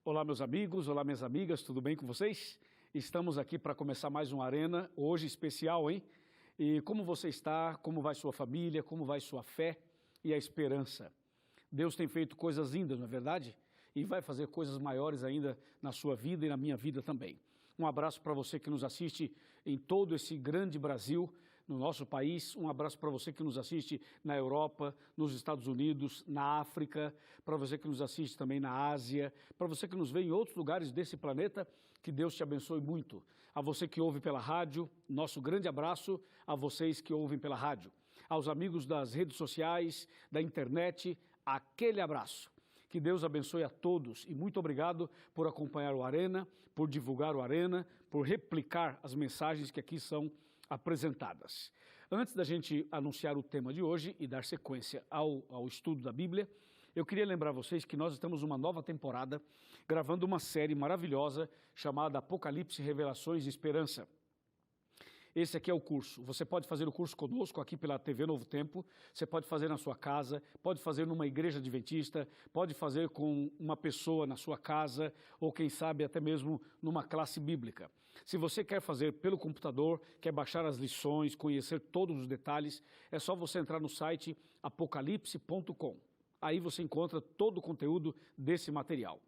Olá, meus amigos, olá, minhas amigas, tudo bem com vocês? Estamos aqui para começar mais uma Arena, hoje especial, hein? E como você está, como vai sua família, como vai sua fé e a esperança? Deus tem feito coisas lindas, não é verdade? E vai fazer coisas maiores ainda na sua vida e na minha vida também. Um abraço para você que nos assiste em todo esse grande Brasil, no nosso país. Um abraço para você que nos assiste na Europa, nos Estados Unidos, na África, para você que nos assiste também na Ásia, para você que nos vê em outros lugares desse planeta, que Deus te abençoe muito. A você que ouve pela rádio, nosso grande abraço a vocês que ouvem pela rádio. Aos amigos das redes sociais, da internet, aquele abraço. Que Deus abençoe a todos e muito obrigado por acompanhar o Arena, por divulgar o Arena, por replicar as mensagens que aqui são apresentadas. Antes da gente anunciar o tema de hoje e dar sequência ao estudo da Bíblia, eu queria lembrar vocês que nós estamos numa nova temporada gravando uma série maravilhosa chamada Apocalipse, Revelações e Esperança. Esse aqui é o curso. Você pode fazer o curso conosco aqui pela TV Novo Tempo, você pode fazer na sua casa, pode fazer numa igreja adventista, pode fazer com uma pessoa na sua casa ou quem sabe até mesmo numa classe bíblica. Se você quer fazer pelo computador, quer baixar as lições, conhecer todos os detalhes, é só você entrar no site apocalipse.com. Aí você encontra todo o conteúdo desse material.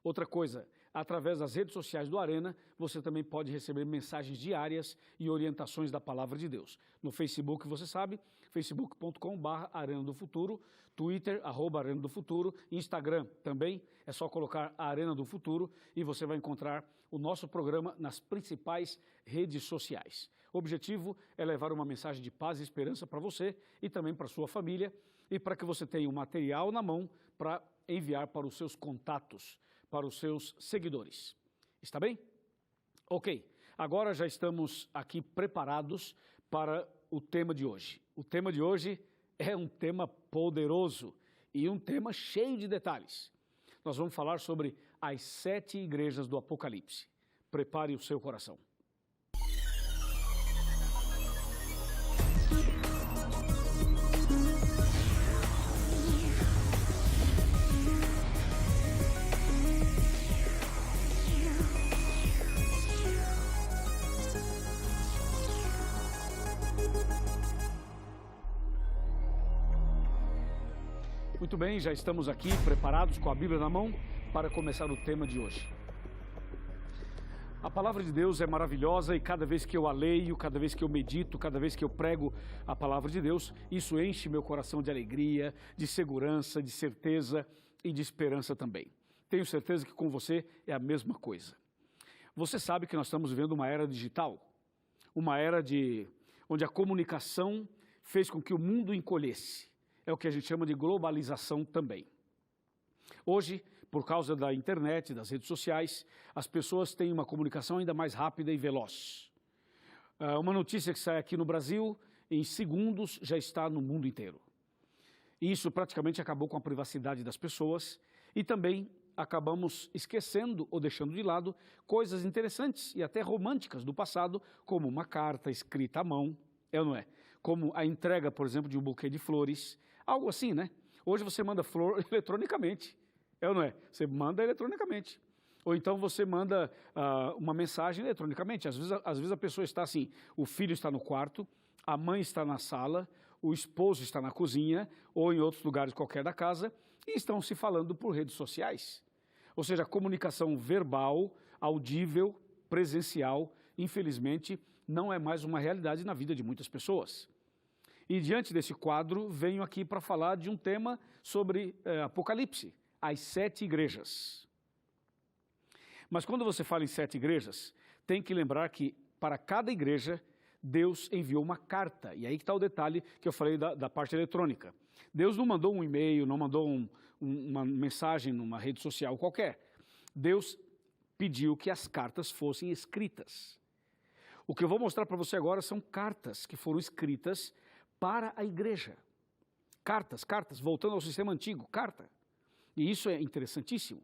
Outra coisa, através das redes sociais do Arena, você também pode receber mensagens diárias e orientações da Palavra de Deus. No Facebook, você sabe, facebook.com/Arena do Futuro, Twitter, @Arena do Futuro, Instagram também, é só colocar a Arena do Futuro e você vai encontrar o nosso programa nas principais redes sociais. O objetivo é levar uma mensagem de paz e esperança para você e também para sua família e para que você tenha o material na mão para enviar para os seus contatos, para os seus seguidores. Está bem? Ok, agora já estamos aqui preparados para o tema de hoje. O tema de hoje é um tema poderoso e um tema cheio de detalhes. Nós vamos falar sobre as 7 igrejas do Apocalipse. Prepare o seu coração. Muito bem, já estamos aqui preparados com a Bíblia na mão para começar o tema de hoje. A palavra de Deus é maravilhosa e cada vez que eu a leio, cada vez que eu medito, cada vez que eu prego a palavra de Deus, isso enche meu coração de alegria, de segurança, de certeza e de esperança também. Tenho certeza que com você é a mesma coisa. Você sabe que nós estamos vivendo uma era digital, uma era onde a comunicação fez com que o mundo encolhesse. É o que a gente chama de globalização também. Hoje, por causa da internet, das redes sociais, as pessoas têm uma comunicação ainda mais rápida e veloz. Uma notícia que sai aqui no Brasil, em segundos, já está no mundo inteiro. E isso praticamente acabou com a privacidade das pessoas e também acabamos esquecendo ou deixando de lado coisas interessantes e até românticas do passado, como uma carta escrita à mão, é ou não é? Como a entrega, por exemplo, de um buquê de flores, algo assim, né? Hoje você manda flor eletronicamente, é ou não é? Você manda eletronicamente. Ou então você manda uma mensagem eletronicamente. Às vezes a pessoa está assim, o filho está no quarto, a mãe está na sala, o esposo está na cozinha ou em outros lugares qualquer da casa e estão se falando por redes sociais. Ou seja, a comunicação verbal, audível, presencial, infelizmente, não é mais uma realidade na vida de muitas pessoas. E diante desse quadro, venho aqui para falar de um tema sobre Apocalipse, as 7 igrejas. Mas quando você fala em 7 igrejas, tem que lembrar que para cada igreja, Deus enviou uma carta. E aí que está o detalhe que eu falei da parte eletrônica. Deus não mandou um e-mail, não mandou uma mensagem numa rede social qualquer. Deus pediu que as cartas fossem escritas. O que eu vou mostrar para você agora são cartas que foram escritas para a igreja. Cartas, voltando ao sistema antigo, carta. E isso é interessantíssimo.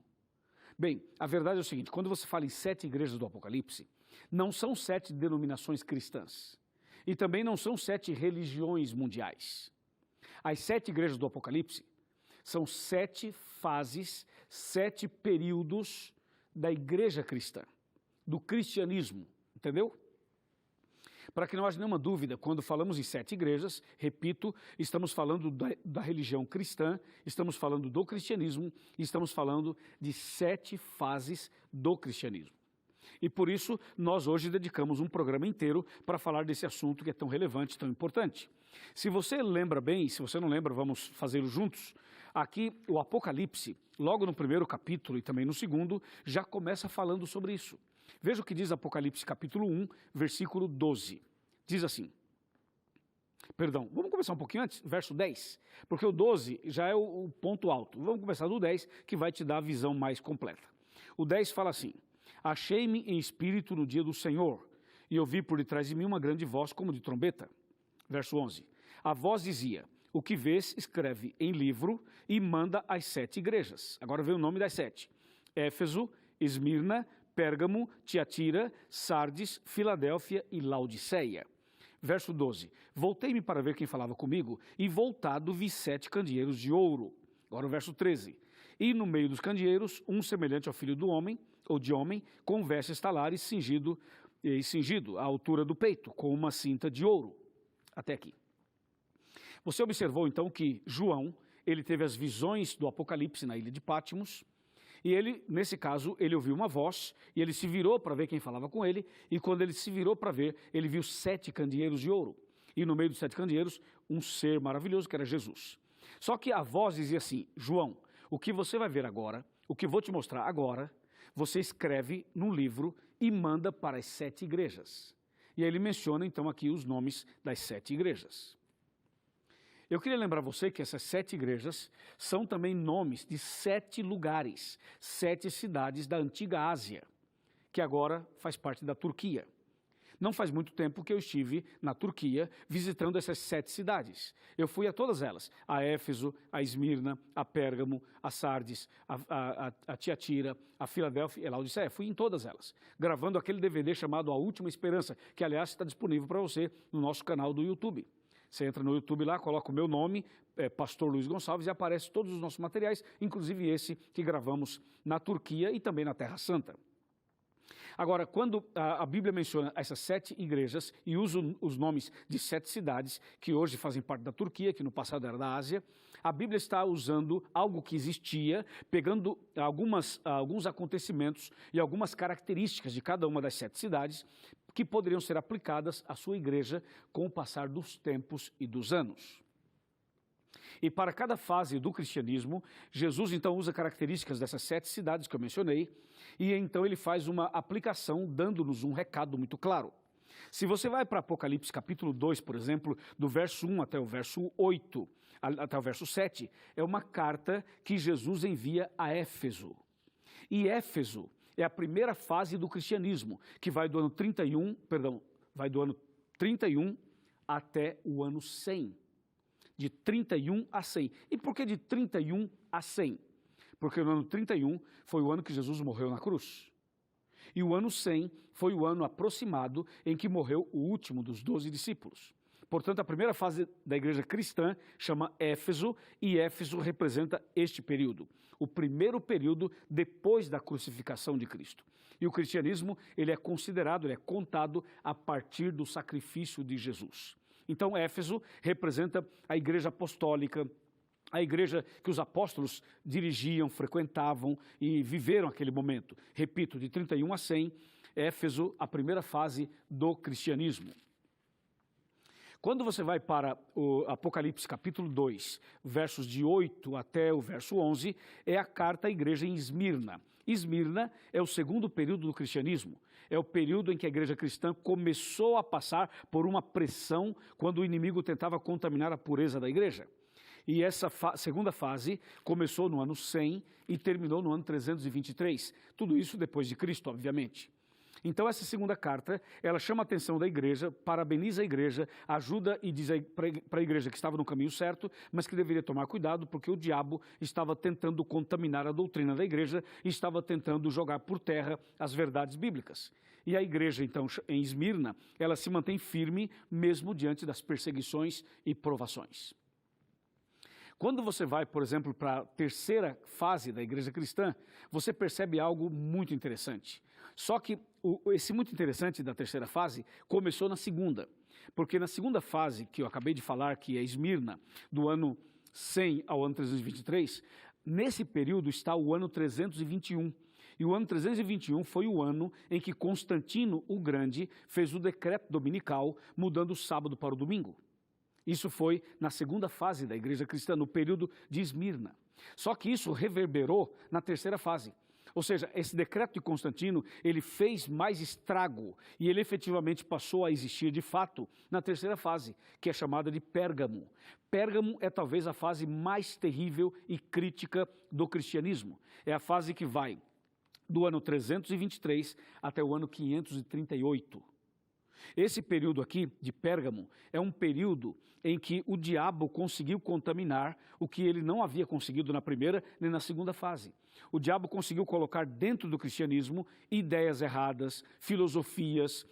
Bem, a verdade é o seguinte, quando você fala em 7 igrejas do Apocalipse, não são 7 denominações cristãs. E também não são 7 religiões mundiais. As 7 igrejas do Apocalipse são 7 fases, 7 períodos da igreja cristã, do cristianismo, entendeu? Para que não haja nenhuma dúvida, quando falamos em 7 igrejas, repito, estamos falando da religião cristã, estamos falando do cristianismo, estamos falando de 7 fases do cristianismo. E por isso, nós hoje dedicamos um programa inteiro para falar desse assunto que é tão relevante, tão importante. Se você lembra bem, se você não lembra, vamos fazê-lo juntos. Aqui, o Apocalipse, logo no primeiro capítulo e também no segundo, já começa falando sobre isso. Veja o que diz Apocalipse capítulo 1, versículo 12. Diz assim, perdão, vamos começar um pouquinho antes, verso 10, porque o 12 já é o ponto alto. Vamos começar do 10, que vai te dar a visão mais completa. O 10 fala assim, achei-me em espírito no dia do Senhor, e ouvi por detrás de mim uma grande voz como de trombeta. Verso 11, a voz dizia, o que vês, escreve em livro e manda às 7 igrejas. Agora vem o nome das 7, Éfeso, Esmirna, Pérgamo, Tiatira, Sardes, Filadélfia e Laodiceia. Verso 12, voltei-me para ver quem falava comigo, e voltado vi 7 candeeiros de ouro. Agora o verso 13, e no meio dos candeeiros, um semelhante ao filho do homem, ou de homem, com vestes talares cingido à altura do peito, com uma cinta de ouro. Até aqui. Você observou então que João, ele teve as visões do Apocalipse na ilha de Patmos, e ele, nesse caso, ele ouviu uma voz, e ele se virou para ver quem falava com ele, e quando ele se virou para ver, ele viu 7 candeeiros de ouro, e no meio dos 7 candeeiros, um ser maravilhoso que era Jesus. Só que a voz dizia assim, João, o que você vai ver agora, o que eu vou te mostrar agora, você escreve num livro e manda para as 7 igrejas. E aí ele menciona então aqui os nomes das 7 igrejas. Eu queria lembrar você que essas 7 igrejas são também nomes de 7 lugares, 7 cidades da antiga Ásia, que agora faz parte da Turquia. Não faz muito tempo que eu estive na Turquia visitando essas 7 cidades. Eu fui a todas elas, a Éfeso, a Esmirna, a Pérgamo, a Sardes, a Tiatira, a Filadélfia e a Laodiceia. Fui em todas elas, gravando aquele DVD chamado A Última Esperança, que aliás está disponível para você no nosso canal do YouTube. Você entra no YouTube lá, coloca o meu nome, Pastor Luiz Gonçalves, e aparece todos os nossos materiais, inclusive esse que gravamos na Turquia e também na Terra Santa. Agora, quando a Bíblia menciona essas 7 igrejas e usa os nomes de 7 cidades, que hoje fazem parte da Turquia, que no passado era da Ásia, a Bíblia está usando algo que existia, pegando alguns acontecimentos e algumas características de cada uma das 7 cidades, que poderiam ser aplicadas à sua igreja com o passar dos tempos e dos anos. E para cada fase do cristianismo, Jesus então usa características dessas 7 cidades que eu mencionei, e então ele faz uma aplicação dando-nos um recado muito claro. Se você vai para Apocalipse capítulo 2, por exemplo, do verso 1 até o verso 8, até o verso 7, é uma carta que Jesus envia a Éfeso. E Éfeso é a primeira fase do cristianismo, que vai do ano 31 até o ano 100. De 31 a 100. E por que de 31 a 100? Porque no ano 31 foi o ano que Jesus morreu na cruz. E o ano 100 foi o ano aproximado em que morreu o último dos 12 discípulos. Portanto, a primeira fase da igreja cristã chama Éfeso, e Éfeso representa este período, o primeiro período depois da crucificação de Cristo. E o cristianismo, ele é considerado, ele é contado a partir do sacrifício de Jesus. Então, Éfeso representa a igreja apostólica, a igreja que os apóstolos dirigiam, frequentavam e viveram aquele momento. Repito, de 31 a 100, Éfeso, a primeira fase do cristianismo. Quando você vai para o Apocalipse capítulo 2, versos de 8 até o verso 11, é a carta à igreja em Esmirna. Esmirna é o segundo período do cristianismo. É o período em que a igreja cristã começou a passar por uma pressão quando o inimigo tentava contaminar a pureza da igreja. E essa segunda fase começou no ano 100 e terminou no ano 323. Tudo isso depois de Cristo, obviamente. Então, essa segunda carta, ela chama a atenção da igreja, parabeniza a igreja, ajuda e diz para a igreja que estava no caminho certo, mas que deveria tomar cuidado porque o diabo estava tentando contaminar a doutrina da igreja e estava tentando jogar por terra as verdades bíblicas. E a igreja, então, em Esmirna, ela se mantém firme mesmo diante das perseguições e provações. Quando você vai, por exemplo, para a terceira fase da igreja cristã, você percebe algo muito interessante. Só que esse muito interessante da terceira fase começou na segunda. Porque na segunda fase, que eu acabei de falar, que é Esmirna, do ano 100 ao ano 323, nesse período está o ano 321. E o ano 321 foi o ano em que Constantino o Grande fez o decreto dominical, mudando o sábado para o domingo. Isso foi na segunda fase da igreja cristã, no período de Esmirna. Só que isso reverberou na terceira fase. Ou seja, esse decreto de Constantino, ele fez mais estrago e ele efetivamente passou a existir de fato na terceira fase, que é chamada de Pérgamo. Pérgamo é talvez a fase mais terrível e crítica do cristianismo. É a fase que vai do ano 323 até o ano 538. Esse período aqui de Pérgamo é um período em que o diabo conseguiu contaminar o que ele não havia conseguido na primeira nem na segunda fase. O diabo conseguiu colocar dentro do cristianismo ideias erradas, filosofias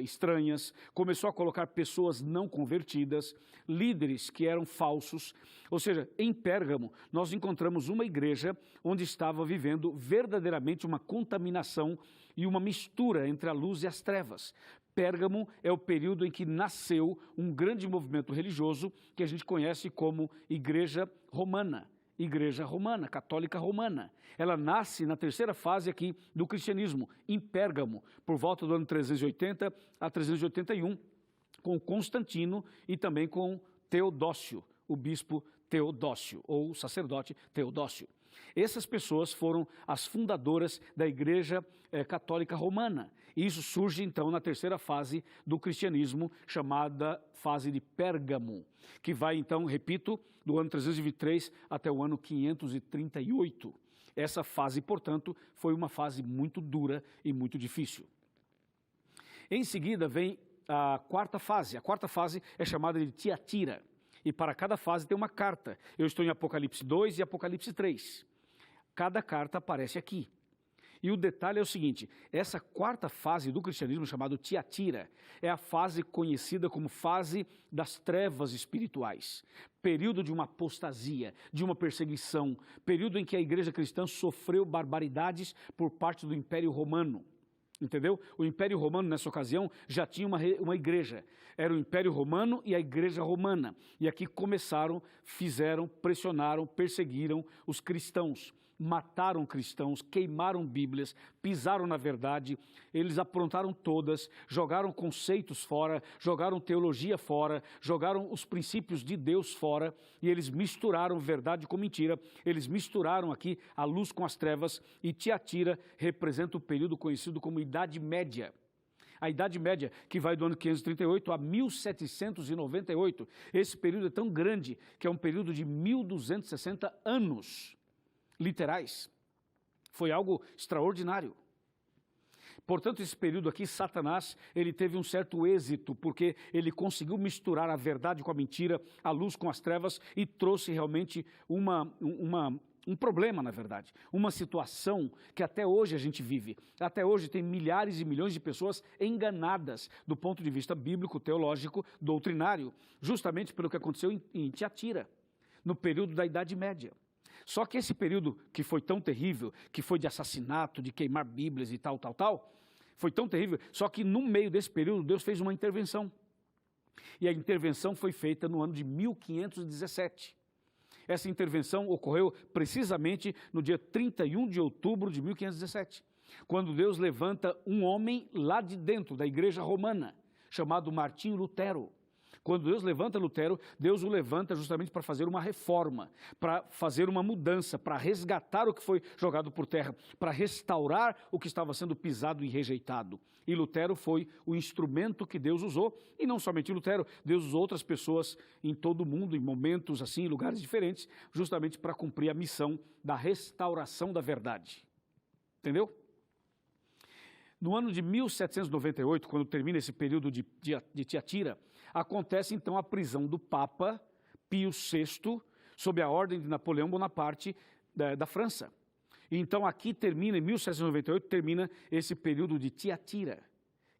estranhas, começou a colocar pessoas não convertidas, líderes que eram falsos. Ou seja, em Pérgamo nós encontramos uma igreja onde estava vivendo verdadeiramente uma contaminação e uma mistura entre a luz e as trevas. Pérgamo é o período em que nasceu um grande movimento religioso que a gente conhece como Igreja Romana, Católica Romana. Ela nasce na terceira fase aqui do cristianismo, em Pérgamo, por volta do ano 380 a 381, com Constantino e também com Teodócio, o bispo Teodócio, ou o sacerdote Teodócio. Essas pessoas foram as fundadoras da Igreja Católica Romana. E isso surge, então, na terceira fase do cristianismo, chamada fase de Pérgamo, que vai, então, repito, do ano 323 até o ano 538. Essa fase, portanto, foi uma fase muito dura e muito difícil. Em seguida, vem a quarta fase. A quarta fase é chamada de Tiatira. E para cada fase tem uma carta. Eu estou em Apocalipse 2 e Apocalipse 3. Cada carta aparece aqui. E o detalhe é o seguinte, essa quarta fase do cristianismo, chamada Tiatira, é a fase conhecida como fase das trevas espirituais. Período de uma apostasia, de uma perseguição, período em que a igreja cristã sofreu barbaridades por parte do Império Romano. Entendeu? O Império Romano, nessa ocasião, já tinha uma igreja. Era o Império Romano e a Igreja Romana. E aqui começaram, fizeram, pressionaram, perseguiram os cristãos. Mataram cristãos, queimaram bíblias, pisaram na verdade, eles aprontaram todas, jogaram conceitos fora, jogaram teologia fora, jogaram os princípios de Deus fora, e eles misturaram verdade com mentira, eles misturaram aqui a luz com as trevas, e Tiatira representa o período conhecido como Idade Média. A Idade Média, que vai do ano 538 a 1798, esse período é tão grande que é um período de 1260 anos. Literais. Foi algo extraordinário. Portanto, esse período aqui, Satanás, ele teve um certo êxito, porque ele conseguiu misturar a verdade com a mentira, a luz com as trevas, e trouxe realmente um problema, na verdade. Uma situação que até hoje a gente vive. Até hoje tem milhares e milhões de pessoas enganadas do ponto de vista bíblico, teológico, doutrinário, justamente pelo que aconteceu em Tiatira, no período da Idade Média. Só que esse período que foi tão terrível, que foi de assassinato, de queimar bíblias e tal, foi tão terrível, só que no meio desse período Deus fez uma intervenção. E a intervenção foi feita no ano de 1517. Essa intervenção ocorreu precisamente no dia 31 de outubro de 1517, quando Deus levanta um homem lá de dentro da Igreja Romana, chamado Martinho Lutero. Quando Deus levanta Lutero, Deus o levanta justamente para fazer uma reforma, para fazer uma mudança, para resgatar o que foi jogado por terra, para restaurar o que estava sendo pisado e rejeitado. E Lutero foi o instrumento que Deus usou, e não somente Lutero, Deus usou outras pessoas em todo o mundo, em momentos assim, em lugares diferentes, justamente para cumprir a missão da restauração da verdade. Entendeu? No ano de 1798, quando termina esse período de Tiatira, acontece então a prisão do Papa Pio VI, sob a ordem de Napoleão Bonaparte da França. E então aqui termina, em 1798, termina esse período de Tiatira,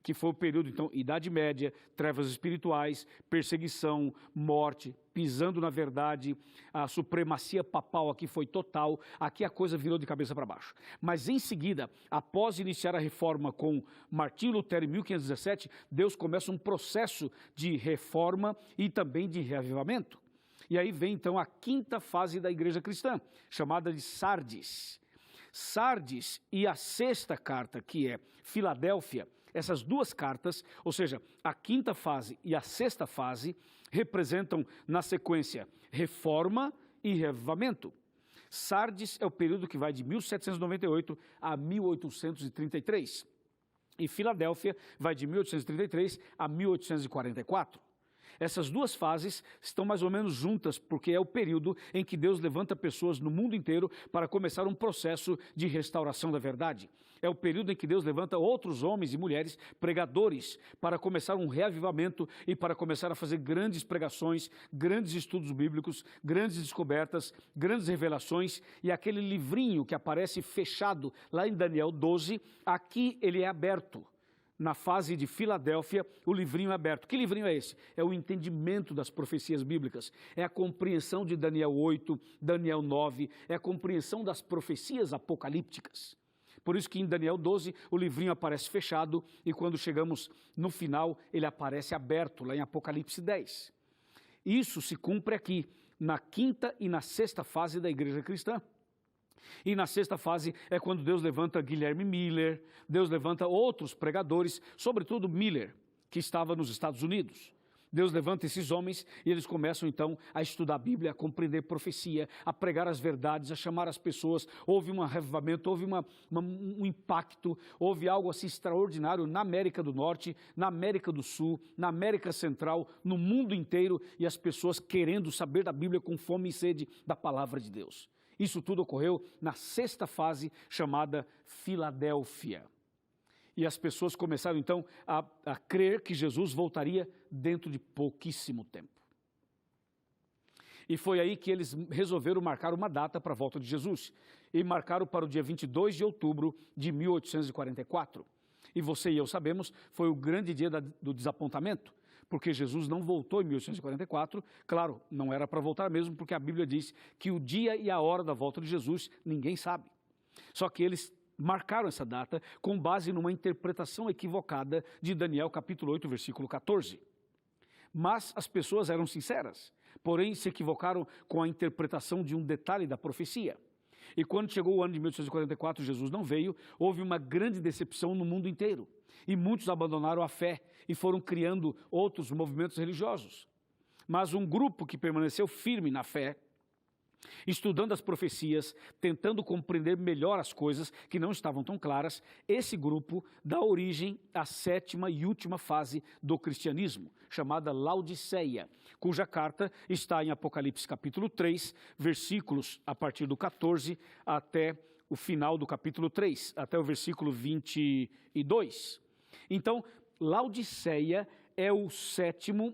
que foi o período, então, Idade Média, trevas espirituais, perseguição, morte, pisando na verdade, a supremacia papal aqui foi total, aqui a coisa virou de cabeça para baixo. Mas em seguida, após iniciar a reforma com Martinho Lutero em 1517, Deus começa um processo de reforma e também de reavivamento. E aí vem então a quinta fase da igreja cristã, chamada de Sardes. Sardes e a sexta carta, que é Filadélfia, essas duas cartas, ou seja, a quinta fase e a sexta fase, representam na sequência reforma e reavivamento. Sardes é o período que vai de 1798 a 1833. E Filadélfia vai de 1833 a 1844. Essas duas fases estão mais ou menos juntas, porque é o período em que Deus levanta pessoas no mundo inteiro para começar um processo de restauração da verdade. É o período em que Deus levanta outros homens e mulheres pregadores para começar um reavivamento e para começar a fazer grandes pregações, grandes estudos bíblicos, grandes descobertas, grandes revelações. E aquele livrinho que aparece fechado lá em Daniel 12, aqui ele é aberto. Na fase de Filadélfia, o livrinho é aberto. Que livrinho é esse? É o entendimento das profecias bíblicas. É a compreensão de Daniel 8, Daniel 9, é a compreensão das profecias apocalípticas. Por isso que em Daniel 12, o livrinho aparece fechado e quando chegamos no final, ele aparece aberto, lá em Apocalipse 10. Isso se cumpre aqui, na quinta e na sexta fase da igreja cristã. E na sexta fase é quando Deus levanta Guilherme Miller, Deus levanta outros pregadores, sobretudo Miller, que estava nos Estados Unidos. Deus levanta esses homens e eles começam então a estudar a Bíblia, a compreender profecia, a pregar as verdades, a chamar as pessoas. Houve um arrevamento, houve um impacto, houve algo assim extraordinário na América do Norte, na América do Sul, na América Central, no mundo inteiro, e as pessoas querendo saber da Bíblia com fome e sede da palavra de Deus. Isso tudo ocorreu na sexta fase, chamada Filadélfia. E as pessoas começaram então a crer que Jesus voltaria dentro de pouquíssimo tempo. E foi aí que eles resolveram marcar uma data para a volta de Jesus. E marcaram para o dia 22 de outubro de 1844. E você e eu sabemos, foi o grande dia do desapontamento. Porque Jesus não voltou em 1844, claro, não era para voltar mesmo, porque a Bíblia diz que o dia e a hora da volta de Jesus ninguém sabe. Só que eles marcaram essa data com base numa interpretação equivocada de Daniel capítulo 8, versículo 14. Mas as pessoas eram sinceras, porém se equivocaram com a interpretação de um detalhe da profecia. E quando chegou o ano de 1844, Jesus não veio, houve uma grande decepção no mundo inteiro. E muitos abandonaram a fé e foram criando outros movimentos religiosos. Mas um grupo que permaneceu firme na fé, estudando as profecias, tentando compreender melhor as coisas que não estavam tão claras, esse grupo dá origem à sétima e última fase do cristianismo, chamada Laodiceia, cuja carta está em Apocalipse capítulo 3, versículos a partir do 14 até o final do capítulo 3, até o versículo 22. Então, Laodiceia é o sétimo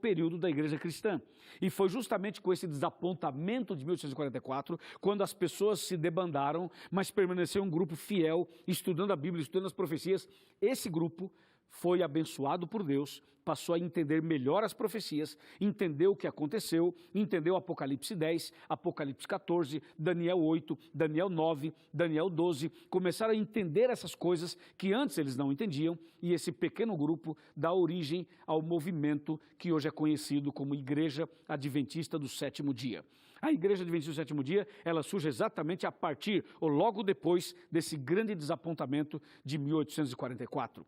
período da igreja cristã. E foi justamente com esse desapontamento de 1844, quando as pessoas se debandaram, mas permaneceu um grupo fiel, estudando a Bíblia, estudando as profecias. Esse grupo foi abençoado por Deus, passou a entender melhor as profecias, entendeu o que aconteceu, entendeu Apocalipse 10, Apocalipse 14, Daniel 8, Daniel 9, Daniel 12, começaram a entender essas coisas que antes eles não entendiam, e esse pequeno grupo dá origem ao movimento que hoje é conhecido como Igreja Adventista do Sétimo Dia. A Igreja Adventista do Sétimo Dia, ela surge exatamente a partir, ou logo depois, desse grande desapontamento de 1844.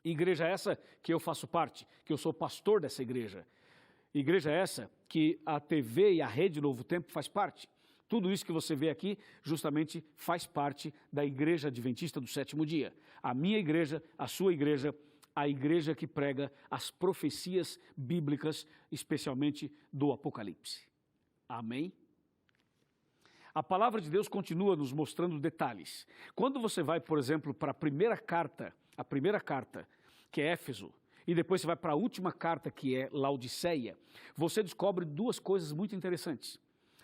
Igreja essa que eu faço parte, que eu sou pastor dessa igreja. Igreja essa que a TV e a Rede Novo Tempo faz parte. Tudo isso que você vê aqui justamente faz parte da Igreja Adventista do Sétimo Dia. A minha igreja, a sua igreja, a igreja que prega as profecias bíblicas, especialmente do Apocalipse. Amém? A palavra de Deus continua nos mostrando detalhes. Quando você vai, por exemplo, para a primeira carta, que é Éfeso, e depois você vai para a última carta, que é Laodiceia, você descobre duas coisas muito interessantes.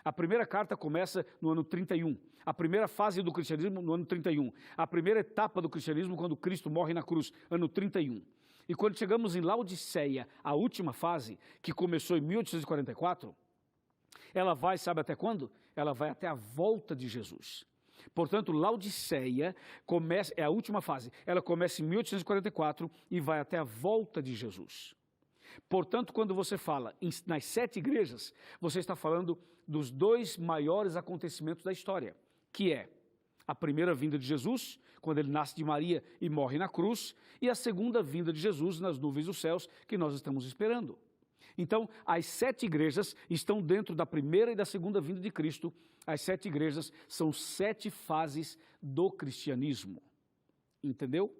A primeira carta começa no ano 31. A primeira fase do cristianismo no ano 31. A primeira etapa do cristianismo quando Cristo morre na cruz, ano 31. E quando chegamos em Laodiceia, a última fase, que começou em 1844, ela vai, sabe até quando? Ela vai até a volta de Jesus. Portanto, Laodiceia é a última fase. Ela começa em 1844 e vai até a volta de Jesus. Portanto, quando você fala nas 7 igrejas, você está falando dos 2 maiores acontecimentos da história, que é a primeira vinda de Jesus, quando ele nasce de Maria e morre na cruz, e a segunda vinda de Jesus nas nuvens dos céus, que nós estamos esperando. Então, as 7 igrejas estão dentro da primeira e da segunda vinda de Cristo. As 7 igrejas são 7 fases do cristianismo. Entendeu?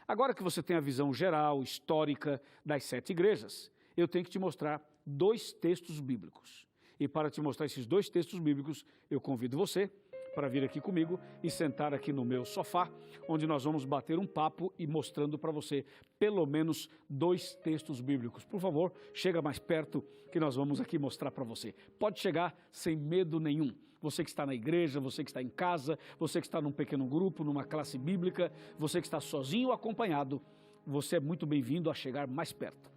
Agora que você tem a visão geral, histórica das 7 igrejas, eu tenho que te mostrar 2 textos bíblicos. E para te mostrar esses 2 textos bíblicos, eu convido você para vir aqui comigo e sentar aqui no meu sofá, onde nós vamos bater um papo e mostrando para você pelo menos 2 textos bíblicos. Por favor, chega mais perto que nós vamos aqui mostrar para você. Pode chegar sem medo nenhum. Você que está na igreja, você que está em casa, você que está num pequeno grupo, numa classe bíblica, você que está sozinho ou acompanhado, você é muito bem-vindo a chegar mais perto.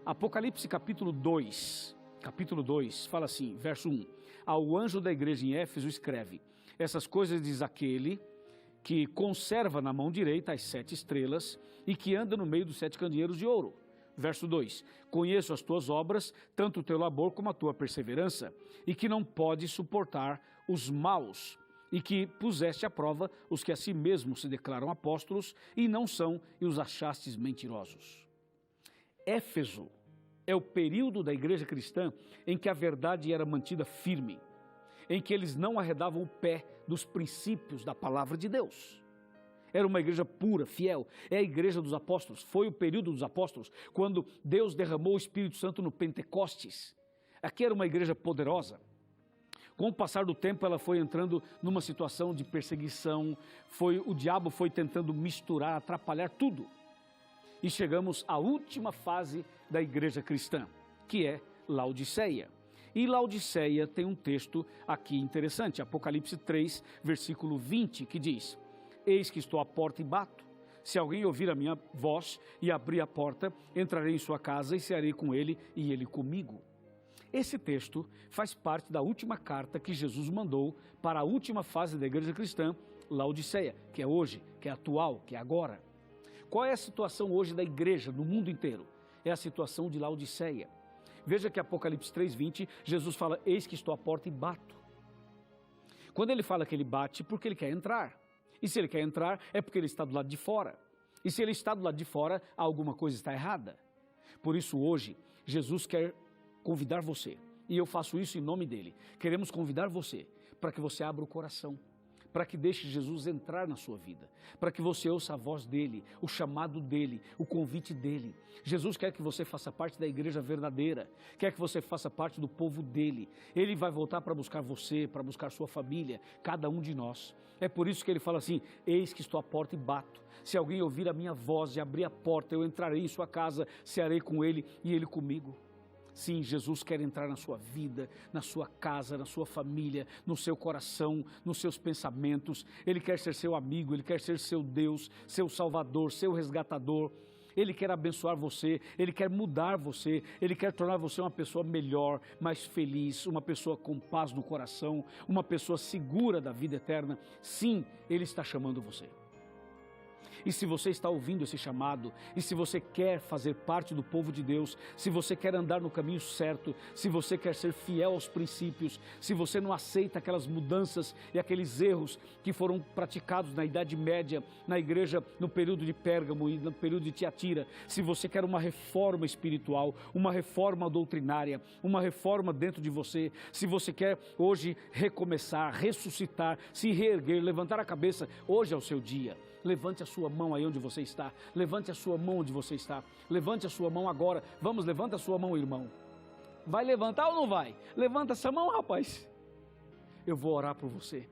Apocalipse capítulo 2, fala assim, verso 1. Ao anjo da igreja em Éfeso escreve: essas coisas diz aquele que conserva na mão direita as 7 estrelas e que anda no meio dos 7 candeeiros de ouro. Verso 2, conheço as tuas obras, tanto o teu labor como a tua perseverança, e que não podes suportar os maus, e que puseste à prova os que a si mesmos se declaram apóstolos, e não são, e os achastes mentirosos. Éfeso é o período da igreja cristã em que a verdade era mantida firme, em que eles não arredavam o pé dos princípios da palavra de Deus. Era uma igreja pura, fiel, é a igreja dos apóstolos, foi o período dos apóstolos, quando Deus derramou o Espírito Santo no Pentecostes. Aqui era uma igreja poderosa. Com o passar do tempo ela foi entrando numa situação de perseguição, o diabo foi tentando misturar, atrapalhar tudo. E chegamos à última fase da igreja cristã, que é Laodiceia. E Laodiceia tem um texto aqui interessante, Apocalipse 3, versículo 20, que diz: eis que estou à porta e bato. Se alguém ouvir a minha voz e abrir a porta, entrarei em sua casa e cearei com ele e ele comigo. Esse texto faz parte da última carta que Jesus mandou para a última fase da igreja cristã, Laodiceia, que é hoje, que é atual, que é agora. Qual é a situação hoje da igreja no mundo inteiro? É a situação de Laodiceia. Veja que Apocalipse 3:20, Jesus fala: eis que estou à porta e bato. Quando ele fala que ele bate, porque ele quer entrar. E se ele quer entrar, é porque ele está do lado de fora. E se ele está do lado de fora, alguma coisa está errada. Por isso hoje, Jesus quer convidar você, e eu faço isso em nome dele. Queremos convidar você para que você abra o coração, para que deixe Jesus entrar na sua vida, para que você ouça a voz dele, o chamado dele, o convite dele. Jesus quer que você faça parte da igreja verdadeira, quer que você faça parte do povo dele. Ele vai voltar para buscar você, para buscar sua família, cada um de nós. É por isso que ele fala assim: eis que estou à porta e bato. Se alguém ouvir a minha voz e abrir a porta, eu entrarei em sua casa, cearei com ele e ele comigo. Sim, Jesus quer entrar na sua vida, na sua casa, na sua família, no seu coração, nos seus pensamentos. Ele quer ser seu amigo, ele quer ser seu Deus, seu Salvador, seu resgatador. Ele quer abençoar você, ele quer mudar você, ele quer tornar você uma pessoa melhor, mais feliz, uma pessoa com paz no coração, uma pessoa segura da vida eterna. Sim, ele está chamando você. E se você está ouvindo esse chamado, e se você quer fazer parte do povo de Deus, se você quer andar no caminho certo, se você quer ser fiel aos princípios, se você não aceita aquelas mudanças e aqueles erros que foram praticados na Idade Média, na igreja no período de Pérgamo e no período de Tiatira, se você quer uma reforma espiritual, uma reforma doutrinária, uma reforma dentro de você, se você quer hoje recomeçar, ressuscitar, se reerguer, levantar a cabeça, hoje é o seu dia. Levante a sua mão aí onde você está. Levante a sua mão onde você está. Levante a sua mão agora. Vamos, levanta a sua mão, irmão. Vai levantar ou não vai? Levanta essa mão, rapaz. Eu vou orar por você.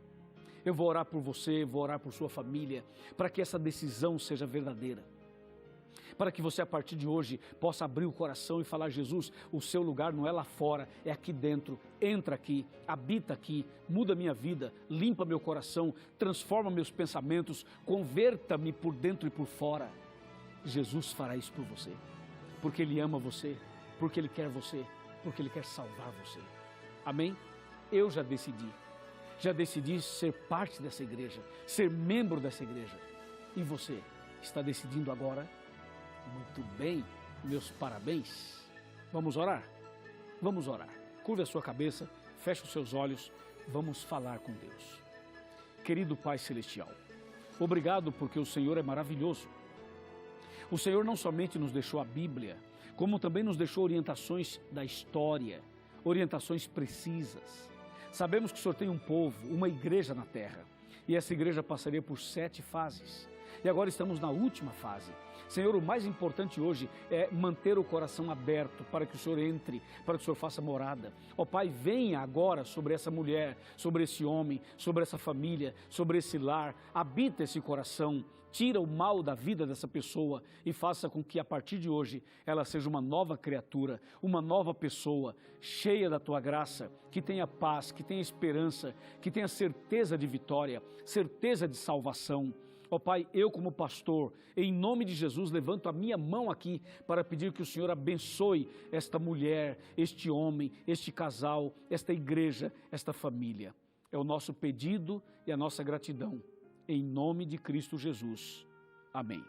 Eu vou orar por você, vou orar por sua família, para que essa decisão seja verdadeira. para que você a partir de hoje possa abrir o coração e falar: Jesus, o seu lugar não é lá fora, é aqui dentro, entra aqui, habita aqui, muda minha vida, limpa meu coração, transforma meus pensamentos, converta-me por dentro e por fora. Jesus fará isso por você, porque Ele ama você, porque Ele quer você, porque Ele quer salvar você. Amém? Eu já decidi ser parte dessa igreja, ser membro dessa igreja. E você está decidindo agora? Muito bem, meus parabéns. Vamos orar? Vamos orar. Curve a sua cabeça, feche os seus olhos, vamos falar com Deus. Querido Pai Celestial, obrigado porque o Senhor é maravilhoso. O Senhor não somente nos deixou a Bíblia, como também nos deixou orientações da história, orientações precisas. Sabemos que o Senhor tem um povo, uma igreja na terra, e essa igreja passaria por 7 fases. E agora estamos na última fase. Senhor, o mais importante hoje é manter o coração aberto para que o Senhor entre, para que o Senhor faça morada. Ó Pai, venha agora sobre essa mulher, sobre esse homem, sobre essa família, sobre esse lar, habita esse coração, tira o mal da vida dessa pessoa e faça com que a partir de hoje ela seja uma nova criatura, uma nova pessoa, cheia da Tua graça, que tenha paz, que tenha esperança, que tenha certeza de vitória, certeza de salvação. Ó Pai, eu como pastor, em nome de Jesus, levanto a minha mão aqui para pedir que o Senhor abençoe esta mulher, este homem, este casal, esta igreja, esta família. É o nosso pedido e a nossa gratidão. Em nome de Cristo Jesus. Amém.